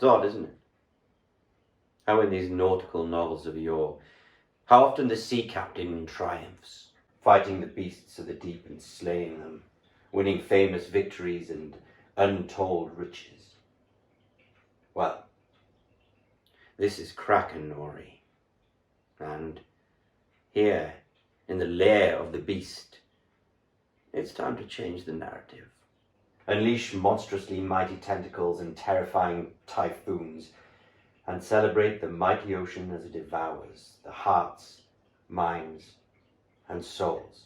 It's odd, isn't it? How in these nautical novels of yore, how often the sea captain triumphs, fighting the beasts of the deep and slaying them, winning famous victories and untold riches. Well, this is Krakenory, and here, in the lair of the beast, it's time to change the narrative. Unleash monstrously mighty tentacles and terrifying typhoons, and celebrate the mighty ocean as it devours the hearts, minds, and souls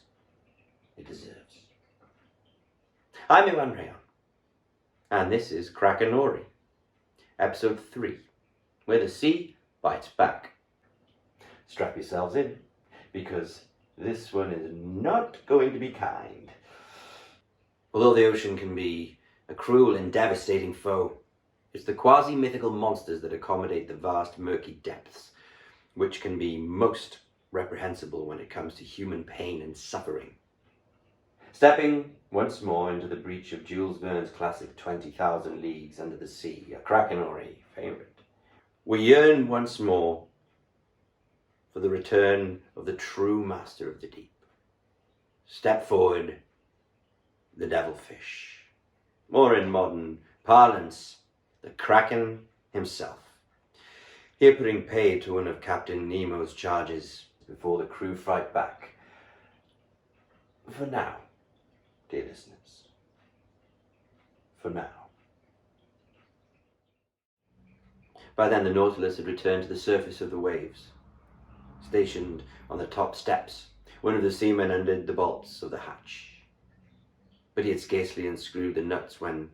it deserves. I'm Iwan Rheon, and this is Krakenory, Episode 3, where the sea bites back. Strap yourselves in, because this one is not going to be kind. Although the ocean can be a cruel and devastating foe, it's the quasi-mythical monsters that accommodate the vast murky depths, which can be most reprehensible when it comes to human pain and suffering. Stepping once more into the breach of Jules Verne's classic 20,000 Leagues Under the Sea, a Krakenory favourite, we yearn once more for the return of the true master of the deep. Step forward, the devilfish. Or in modern parlance, the Kraken himself. Here putting pay to one of Captain Nemo's charges before the crew fight back. For now, dear listeners. For now. By then the Nautilus had returned to the surface of the waves. Stationed on the top steps, one of the seamen undid the bolts of the hatch. But he had scarcely unscrewed the nuts when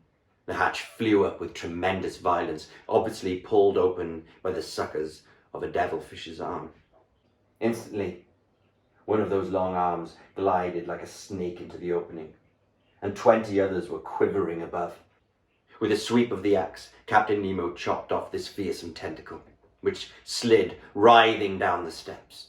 the hatch flew up with tremendous violence, obviously pulled open by the suckers of a devilfish's arm. Instantly, one of those long arms glided like a snake into the opening, and 20 others were quivering above. With a sweep of the axe, Captain Nemo chopped off this fearsome tentacle, which slid, writhing down the steps.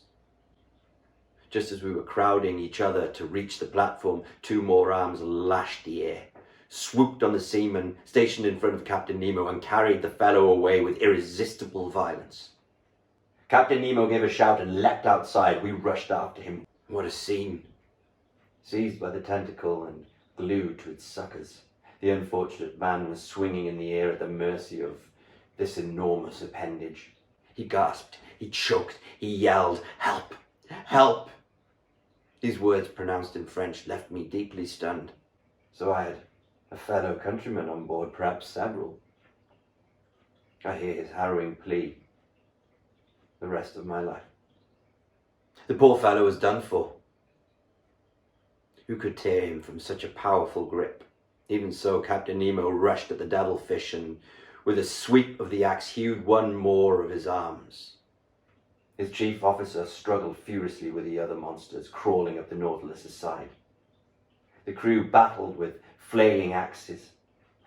Just as we were crowding each other to reach the platform, 2 more arms lashed the air, swooped on the seaman stationed in front of Captain Nemo, and carried the fellow away with irresistible violence. Captain Nemo gave a shout and leapt outside. We rushed after him. What a scene! Seized by the tentacle and glued to its suckers, the unfortunate man was swinging in the air at the mercy of this enormous appendage. He gasped, he choked, he yelled, "Help! Help!" These words, pronounced in French, left me deeply stunned. So I had a fellow countryman on board, perhaps several. I hear his harrowing plea the rest of my life. The poor fellow was done for. Who could tear him from such a powerful grip? Even so, Captain Nemo rushed at the devilfish and, with a sweep of the axe, hewed one more of his arms. His chief officer struggled furiously with the other monsters crawling up the Nautilus's side. The crew battled with flailing axes.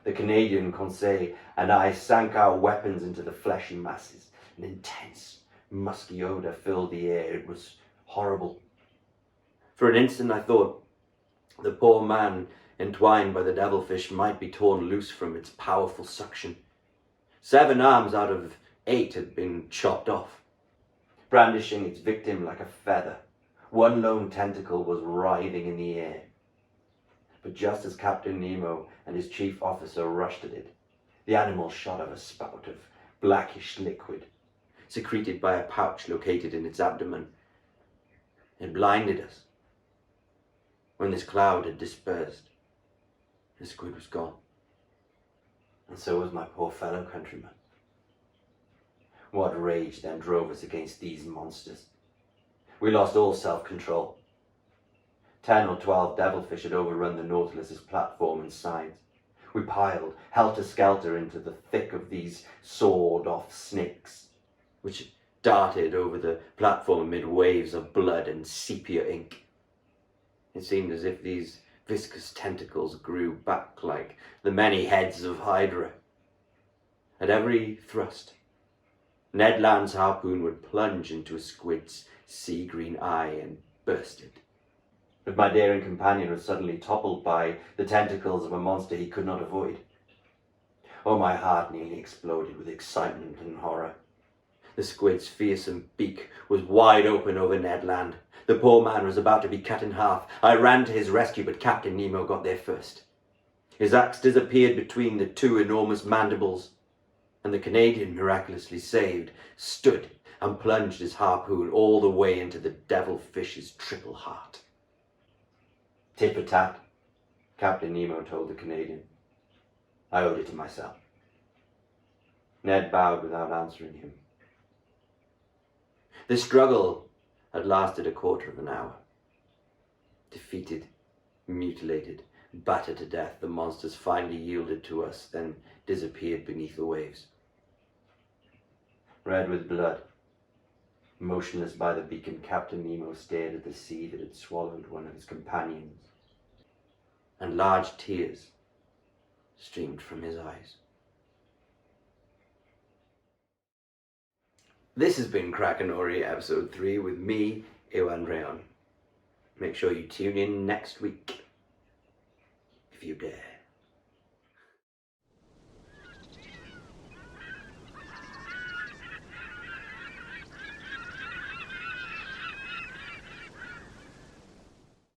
The Canadian Conseil and I sank our weapons into the fleshy masses. An intense, musky odour filled the air. It was horrible. For an instant I thought the poor man entwined by the devilfish might be torn loose from its powerful suction. 7 arms out of 8 had been chopped off, brandishing its victim like a feather. One lone tentacle was writhing in the air. But just as Captain Nemo and his chief officer rushed at it, the animal shot out a spout of blackish liquid, secreted by a pouch located in its abdomen. It blinded us. When this cloud had dispersed, the squid was gone. And so was my poor fellow countryman. What rage then drove us against these monsters? We lost all self-control. 10 or 12 devilfish had overrun the Nautilus's platform and sides. We piled helter-skelter into the thick of these sawed-off snakes, which darted over the platform amid waves of blood and sepia ink. It seemed as if these viscous tentacles grew back like the many heads of Hydra. At every thrust, Ned Land's harpoon would plunge into a squid's sea-green eye and burst it. But my daring companion was suddenly toppled by the tentacles of a monster he could not avoid. Oh, my heart nearly exploded with excitement and horror. The squid's fearsome beak was wide open over Ned Land. The poor man was about to be cut in half. I ran to his rescue, but Captain Nemo got there first. His axe disappeared between the two enormous mandibles, and the Canadian, miraculously saved, stood and plunged his harpoon all the way into the devilfish's triple heart. Tit for tat, Captain Nemo told the Canadian. I owed it to myself. Ned bowed without answering him. The struggle had lasted a quarter of an hour. Defeated, mutilated, battered to death, the monsters finally yielded to us, then disappeared beneath the waves. Red with blood, motionless by the beacon, Captain Nemo stared at the sea that had swallowed one of his companions, and large tears streamed from his eyes. This has been Krakenory Episode 3 with me, Iwan Rheon. Make sure you tune in next week, if you dare.